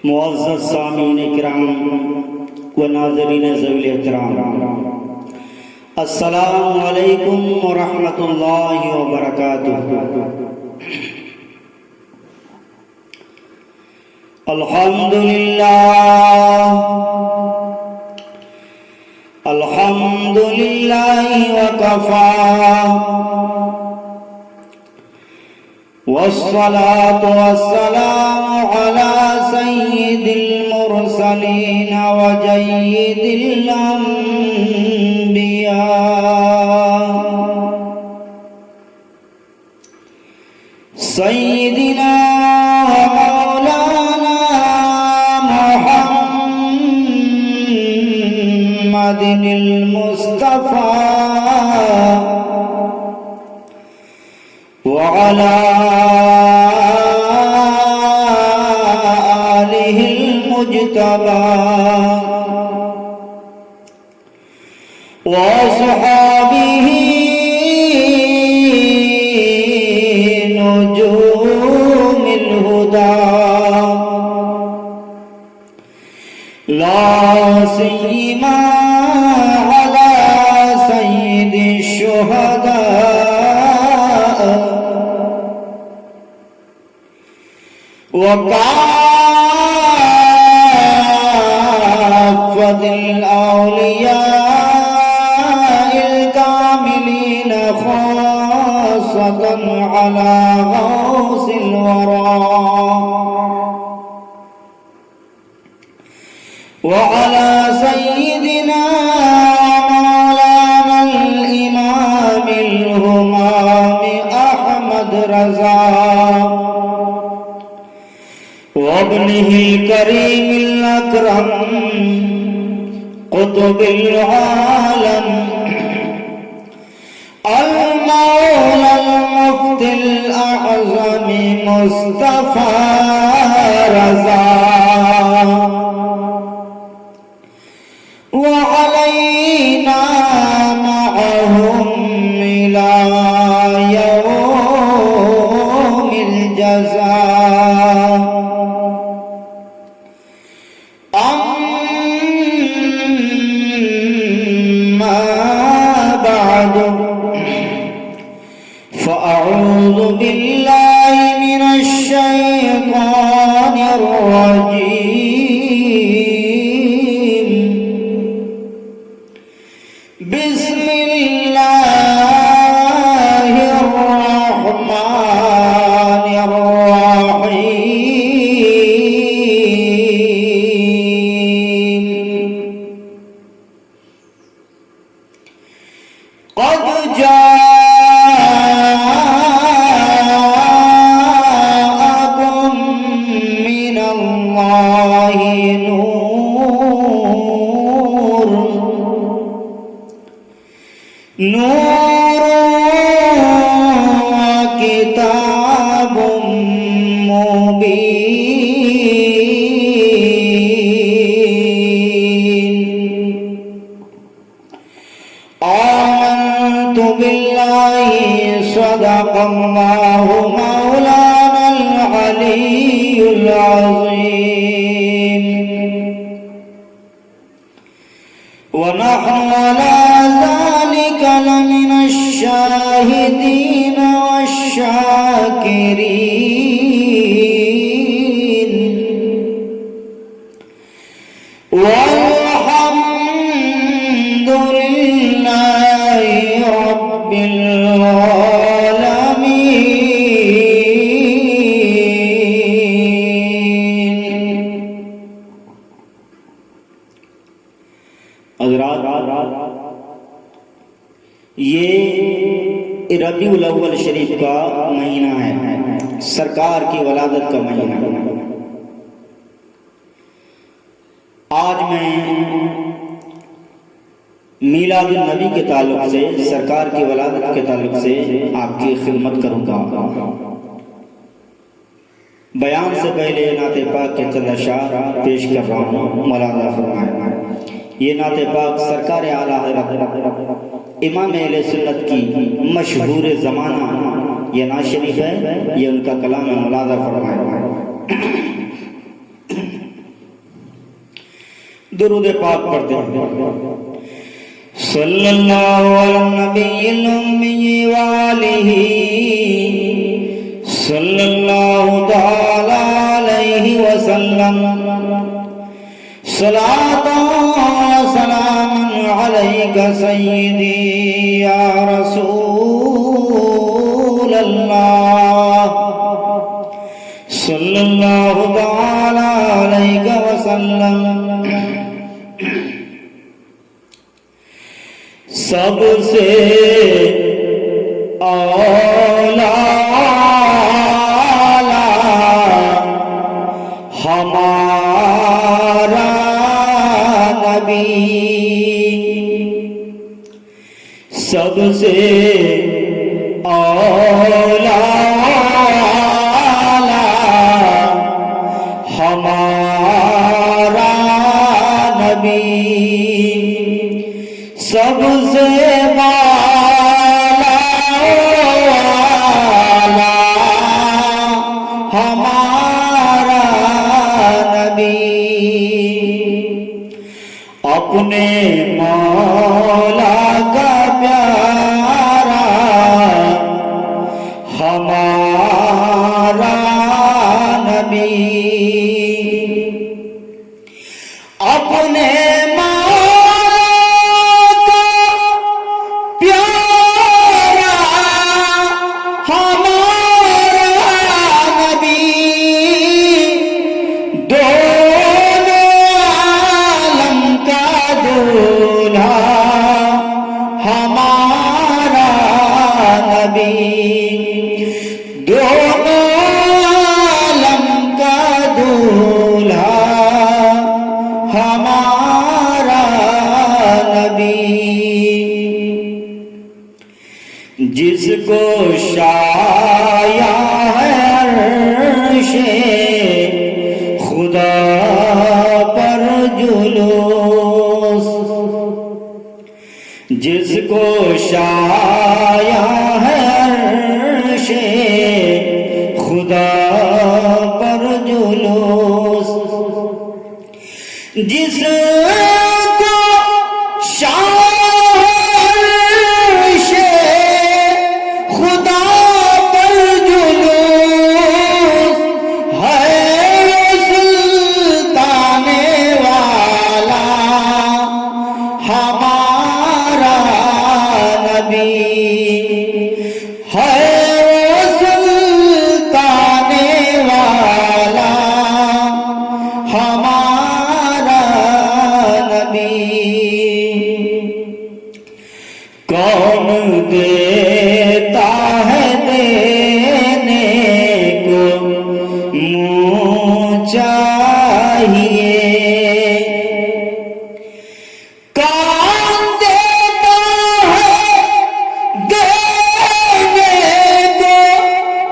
معزز سامعین کرام و ناظرین ذوی احترام، السلام علیکم ورحمۃ اللہ وبرکاتہ۔ الحمد للہ وکفی والصلاة والسلام على سید المرسلین وجید الانبیاء سیدنا ومولانا محمد المصطفى وعلى آلہ المجتبى وصحابہ نجوم الہدى، لا سیما على سید الشہداء وكافة الأولياء الكاملين، خاصة على غوث الورى وعلى سيدنا مولانا الإمام الهمام أحمد رضا وابنه الكريم الأكرم قطب العالم المولى المفتي الأعظم مصطفى رضا، وعلينا معهم إلى يوم الجزاء. أما بعد، فأعوذ بالله من الشيطان الرجيم، بسم الله الرحمن الرحيم. قد جاءكم من الله نور وكتاب مبين. آمنت بالله صدق الله مولانا العلي العظيم، ونحن على ذلك لمن الشاهدين والشاكرين، والحمد لله رب العالمين. حضرات، یہ ربیع الاول شریف کا مہینہ ہے، سرکار کی ولادت کا مہینہ. آج میں میلاد النبی کے تعلق سے، سرکار کی ولادت کے تعلق سے آپ کی خدمت کروں گا. بیان سے پہلے نعت پاک کے چند اشعار پیش کر رہا ہوں، ملاحظہ فرمائیں. یہ نعت پاک سرکار اعلیٰ حضرت امام اہل سنت کی مشہور زمانہ یہ نعت شریف ہے، یہ ان کا کلام ہے، ملاحظہ فرمائیں. درود پاک پڑھتے ہیں. صلی اللہ علی النبی الامی وآلہ صلی اللہ تعالی علیہ وسلم. صلاۃ و سلام علیک سیدی یا رسول اللہ صلی اللہ تعالی علیہ وسلم. سب سے اولا ہمارا نبی، سب سے اولا ہمارا نبی، سب سے بالا ہمارا نبی. اپنے مولا کا پیارا ہمارا نبی. اپنے جس کو شایا ہے عرش خدا پر جلوس، جس کو شایا ہے عرش خدا پر جلوس، جس کو کون دیتا ہے دینے کو منہ چاہیے، کون دیتا ہے دینے کو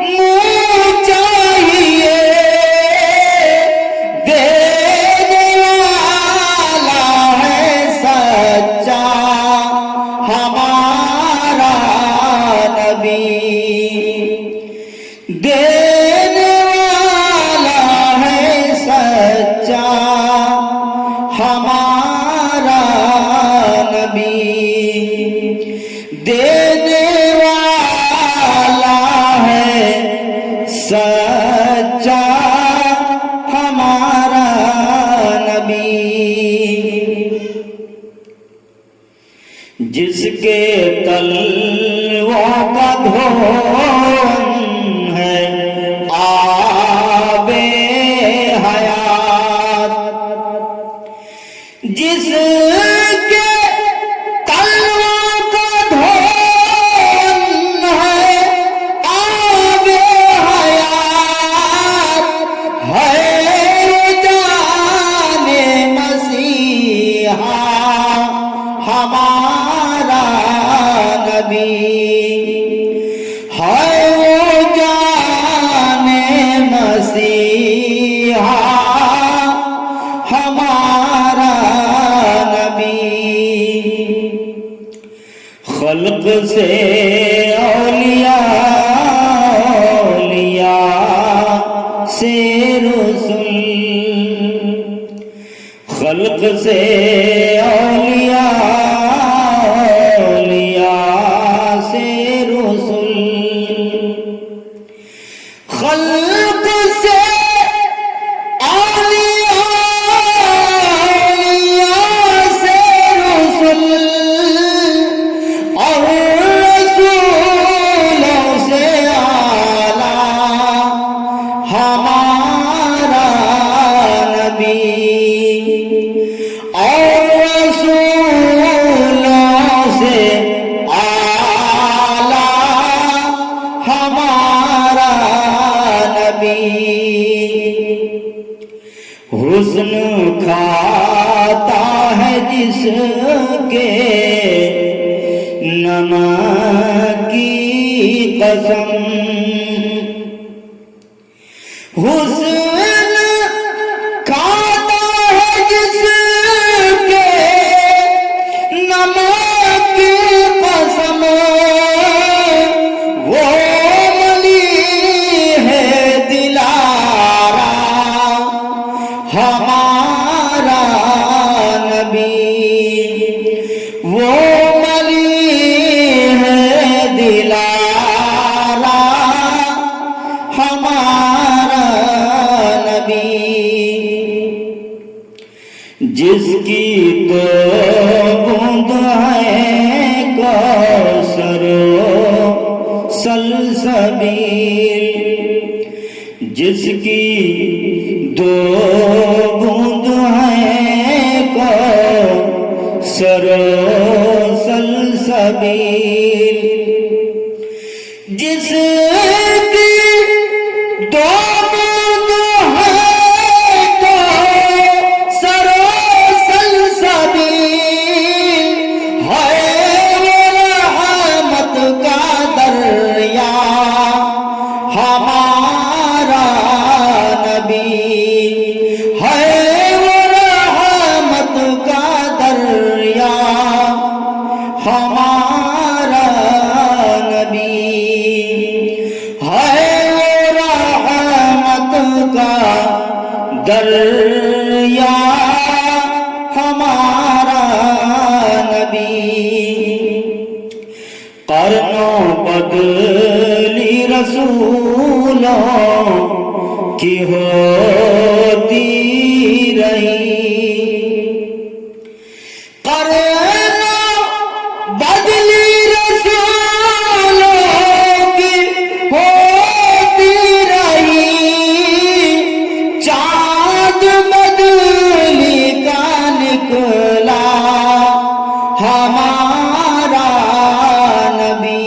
منہ چاہیے. دینے والا ہے سچا ہمارا نبی، دینے والا ہے سچا ہمارا نبی، دینے والا ہے سچا ہمارا نبی. جس کے تلووں کا دھون ہے آب حیات، جس کے تلووں کا دھون ہے آب حیات، ہے جان مسیحا ہمارا نبی، ہے وہ جان مسیحا ہمارا نبی. خلق سے اولیاء، اولیاء سے رسول، خلق خلق سے اولیاء، اولیاء سے رسول، خلق سے اولیاء، اولیاء سے رسول، اور رسولوں سے اعلیٰ ہمارا نبی، اور رسولوں سے اعلیٰ ہمارا نبی، حسن کھاتا ہے جس کے نمک کی قسم، حسن کھاتا ہے جس کے نمک کی قسم، وہ ملی ہے دلارا ہمارا نبی، وہ ملی ہے دلارا ہمارا نبی، جس کی تو بوند ہے کوثر و سلسبیل، جس کی دو بوند ہیں کوثر و سلسبیل، جس کی دو بوند ہیں کوثر و سلسبیل، ہے وہ رحمت کا دریا ہمارا نبی، ہے وہ رحمت کا دریا ہمارا نبی، ہے وہ رحمت کا دریا ہمارا نبی، قرنوں بدلی رسولوں کی ہوتی رہی، قرنوں بدلی رسولوں کی ہوتی رہی، چاند بدلی کا نکلا ہمارا نبی،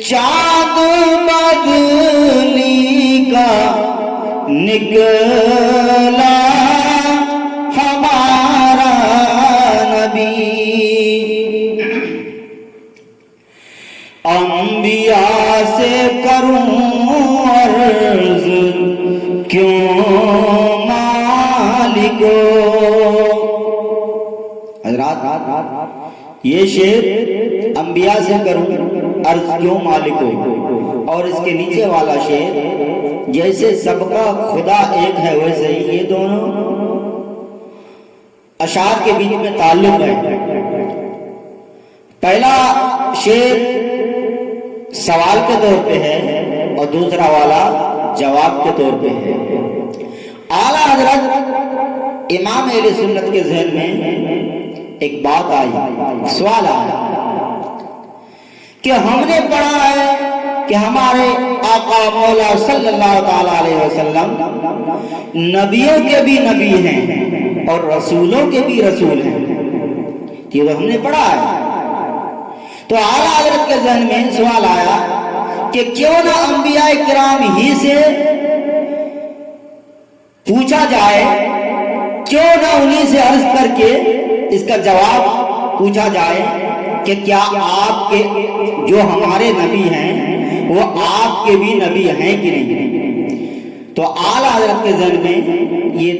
چاند بدلی کا نکلا ہمارا نبی، انبیاء سے کروں عرض کیوں مالکو، حضرات یہ شعر انبیاء سے کروں عرض کیوں مالکو، اور اس کے نیچے والا شعر جیسے سب کا خدا ایک ہے ویسے ہی، یہ دونوں اشعار کے بیچ میں تعلق ہے۔ پہلا شعر سوال کے طور پہ ہے اور دوسرا والا جواب کے طور پہ ہے۔ اعلیٰ حضرت امام اہل سنت کے ذہن میں ایک بات آئی، سوال آیا کہ ہم نے پڑھا ہے کہ ہمارے آقا مولا صلی اللہ تعالیٰ علیہ وسلم نبیوں کے بھی نبی ہیں اور رسولوں کے بھی رسول ہیں، یہ تو ہم نے پڑھا ہے۔ تو اعلیٰ حضرت کے ذہن میں سوال آیا کہ کیوں نہ انبیاء کرام ہی سے پوچھا جائے، کیوں نہ انہی سے عرض کر کے اس کا جواب پوچھا جائے کہ کیا آپ کے جو ہمارے نبی ہیں وہ آپ کے بھی نبی ہیں کہ نہیں۔ تو اعلیٰ حضرت کے ذہن میں یہ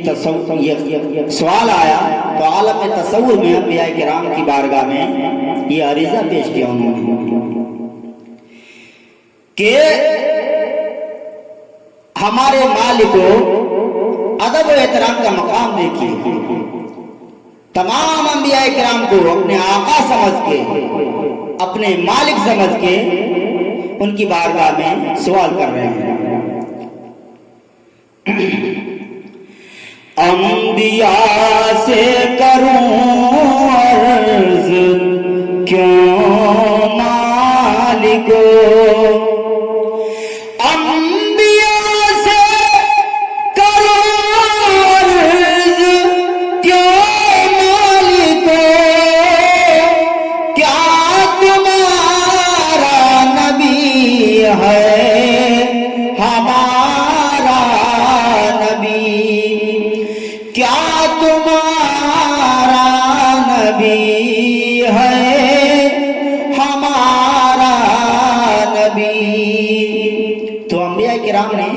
سوال آیا، تو عالم تصور میں انبیاء کرام کی بارگاہ میں یہ عریضہ پیش کیا انہوں نے کہ ہمارے مالک ادب و احترام کا مقام دیکھیے، تمام انبیاء کرام کو اپنے آقا سمجھ کے، اپنے مالک سمجھ کے ان کی بارگاہ میں سوال کر رہے ہیں۔ انبیاء سے کروں عرض کیوں مالکو، انبیاء سے کروں عرض کیوں مالکو، کیا تمہارا نبی ہے ہمارا نبی، کیا تمہارا نبی ہے ہمارا نبی۔ تو انبیاء کرام نے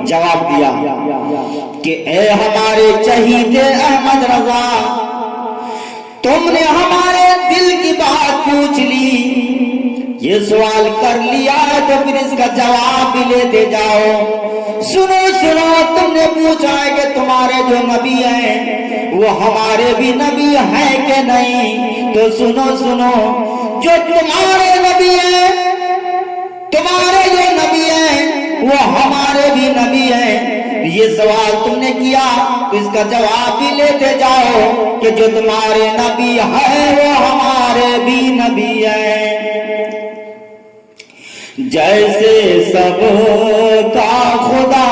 جواب دیا کہ اے ہمارے چہیتے احمد رضا، تم نے ہمارے دل کی بات پوچھ لی، یہ سوال کر لیا تو پھر اس کا جواب بھی لیتے جاؤ۔ سنو سنو، تم نے پوچھا ہے کہ تمہارے جو نبی ہیں وہ ہمارے بھی نبی ہیں کہ نہیں، تو سنو سنو، جو تمہارے نبی ہیں، تمہارے جو نبی ہیں وہ ہمارے بھی نبی ہیں، یہ سوال تم نے کیا تو اس کا جواب بھی لیتے جاؤ کہ جو تمہارے نبی ہیں وہ ہمارے بھی نبی ہیں۔ جیسے سب کا خدا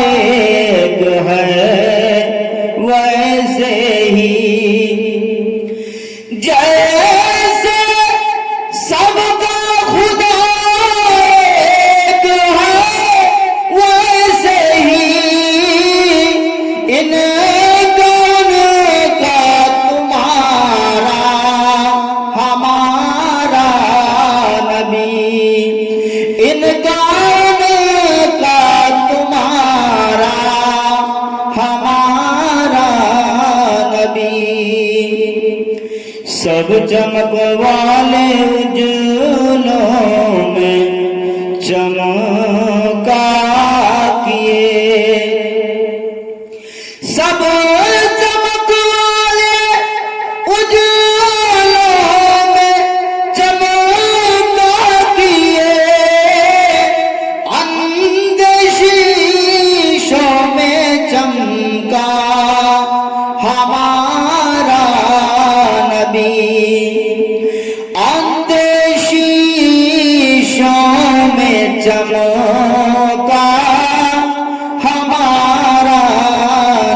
ایک ہے ویسے ہی، جیسے سب کا خدا ایک ہے ویسے ہی، ان دونوں کا تمہارا ہمارا نبی، ان دونوں کا تمہارا ہمارا نبی۔ سب چمک والے اجلوں میں چمکا کیے، سب چمک والے اجلوں میں چمکا کیے، اندیشوں میں چمکا ہمارا نبی، اندیشوں میں چمکا ہمارا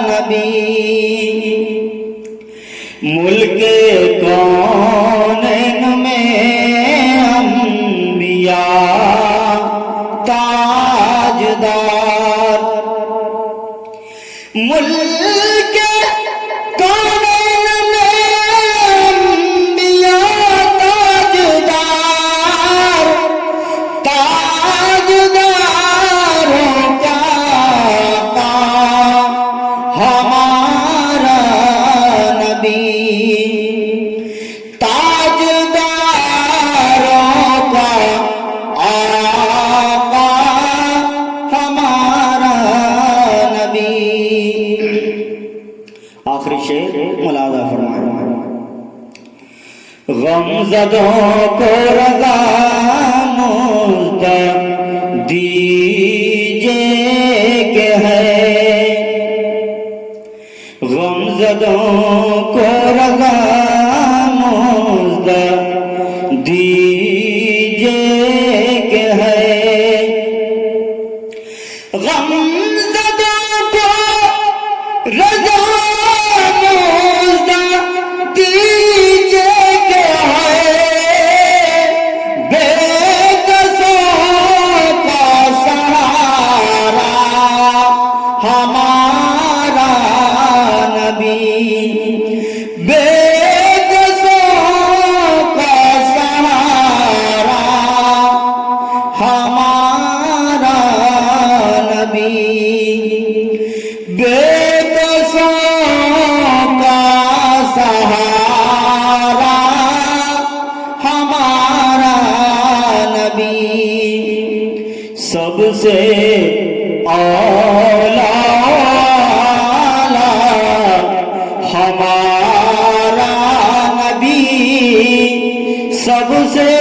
نبی۔ ملک کونین میں انبیاء تاجدار، ملک کونین میں انبیاء تاجدار، تاجداروں کا ہمارا نبی، تاجداروں کا آقا ہمارا نبی۔ آخری شعر ملاحظہ فرمائیں۔ غم زدوں کو رضا مزد دیجئے کہ ہے، غم زدوں کو رضا مزد دیجئے کہ ہے، غم زدوں کو رضا مزد دیجئے کہ ہے، بے کسوں کا سہارا ہمارا نبی، بے کسوں کا سہارا ہمارا نبی، بے کسوں کا سہارا ہمارا نبی۔ سب سے اولا سب سے